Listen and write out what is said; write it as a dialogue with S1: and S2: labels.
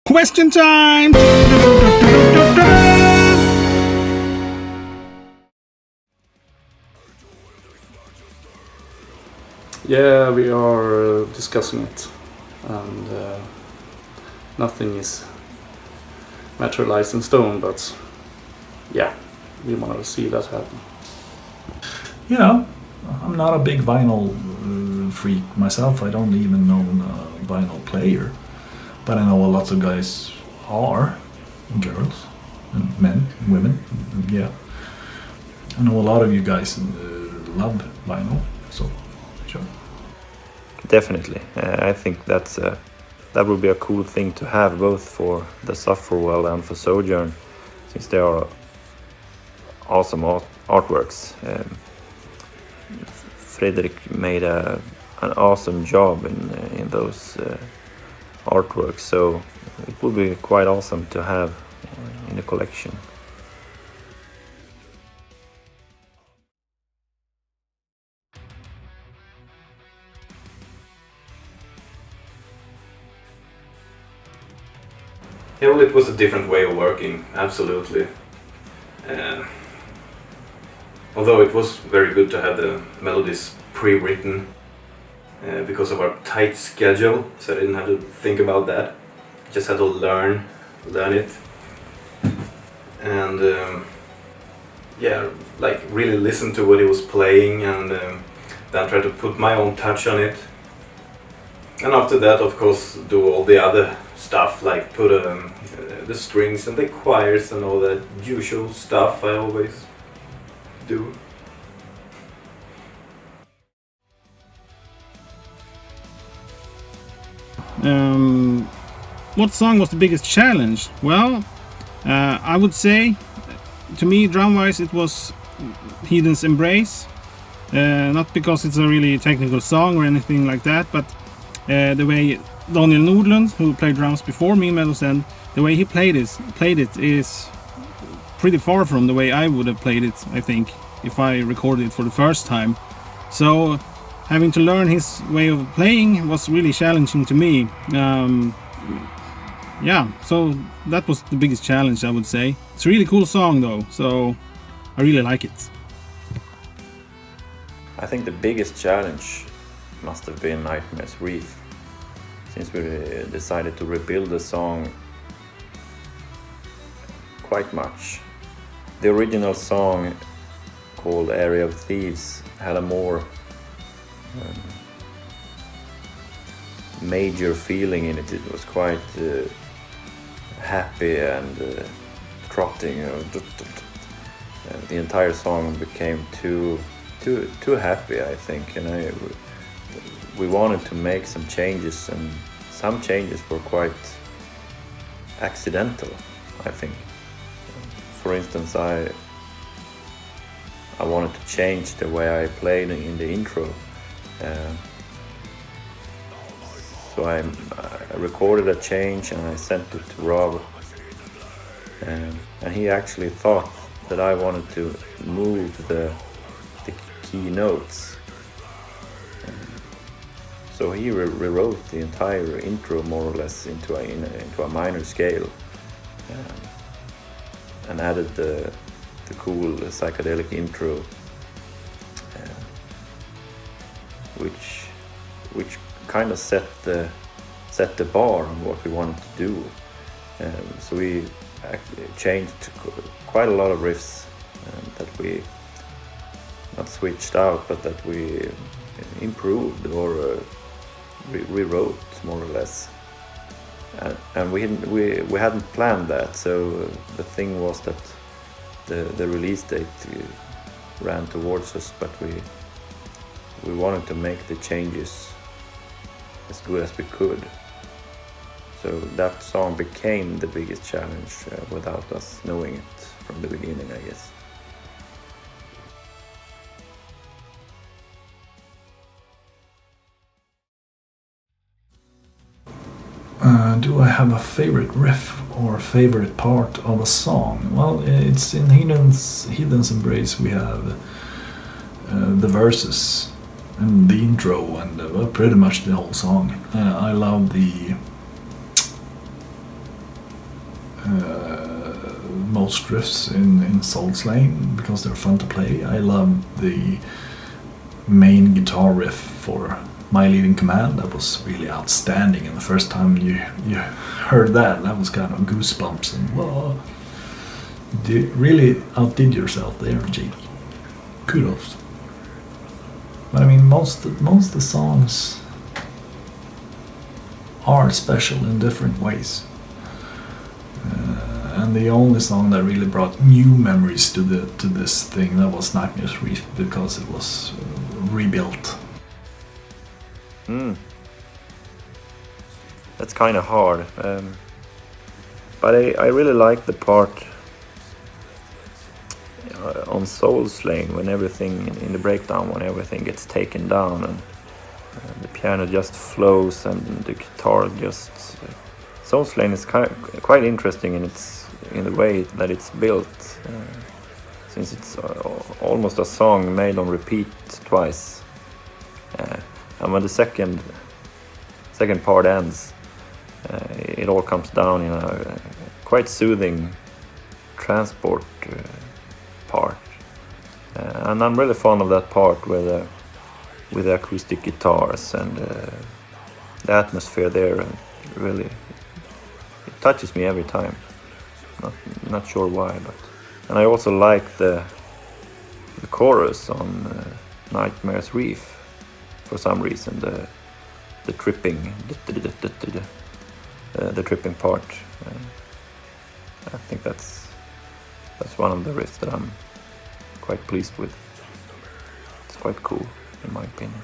S1: Question time!
S2: Yeah, we are discussing it, and nothing is materialized in stone, but yeah, we want to see that happen.
S3: You know, I'm not a big vinyl freak myself. I don't even own a vinyl player, but I know a lot of guys are, and girls, and men, and women. And yeah, I know a lot of you guys love vinyl, so sure.
S4: Definitely, I think that would be a cool thing to have, both for the Sufferwell and for Sojourn, since they are awesome artworks. Fredrik made an awesome job in those artworks, so it would be quite awesome to have in the collection.
S5: Yeah, well, it was a different way of working, absolutely. Although it was very good to have the melodies pre-written because of our tight schedule, so I didn't have to think about that. Just had to learn it. And yeah, like really listen to what he was playing, and then try to put my own touch on it. And after that, of course, do all the other stuff, like put the strings and the choirs and all that usual stuff I always do.
S1: What song was the biggest challenge? Well, I would say, to me, drum-wise, it was Heathen's Embrace. Not because it's a really technical song or anything like that, but the way Daniel Nordlund, who played drums before me in Meadows, and the way he played it is pretty far from the way I would have played it, I think, if I recorded it for the first time. So having to learn his way of playing was really challenging to me. Yeah, so that was the biggest challenge, I would say. It's a really cool song though, so I really like it.
S4: I think the biggest challenge must have been Nightmare's Reef, since we decided to rebuild the song quite much. The original song, called Area of Thieves, had a more major feeling in it. It was quite happy and trotting. The entire song became too happy, I think, and we wanted to make some changes, and some changes were quite accidental, I think. For instance, I wanted to change the way I played in the intro. So I recorded a change and I sent it to Rob, and he actually thought that I wanted to move the key notes. So he rewrote the entire intro more or less into a minor scale, and added the cool psychedelic intro, which kind of set the bar on what we wanted to do. So we actually changed quite a lot of riffs that we not switched out, but that we improved or rewrote more or less. And we hadn't planned that, so the thing was that the release date ran towards us, but we wanted to make the changes as good as we could. So that song became the biggest challenge without us knowing it from the beginning, I guess.
S3: Do I have a favorite riff or favorite part of a song? Well, it's in Heathen's Embrace we have the verses and the intro and pretty much the whole song. I love most riffs in Soul Slaying because they're fun to play. I love the main guitar riff for My Leading Command. That was really outstanding, and the first time you heard that was kind of goosebumps, and whoa, you really outdid yourself there, JD. Kudos. But I mean, most of the songs are special in different ways. And the only song that really brought new memories to this thing, that was Nightmare's Reef, because it was rebuilt.
S4: That's kind of hard, but I really like the part on Soul Slaying when everything in the breakdown, when everything gets taken down and the piano just flows and the guitar just. Soul Slaying is quite interesting in the way that it's built, since it's almost a song made on repeat twice, and when the second part ends, it all comes down in a quite soothing transport part, and I'm really fond of that part with the acoustic guitars and the atmosphere there. Really, it touches me every time. Not sure why, but and I also like the chorus on Nightmare's Reef for some reason. The tripping, the tripping part. I think that's one of the riffs that I'm quite pleased with. It's quite cool, in my opinion.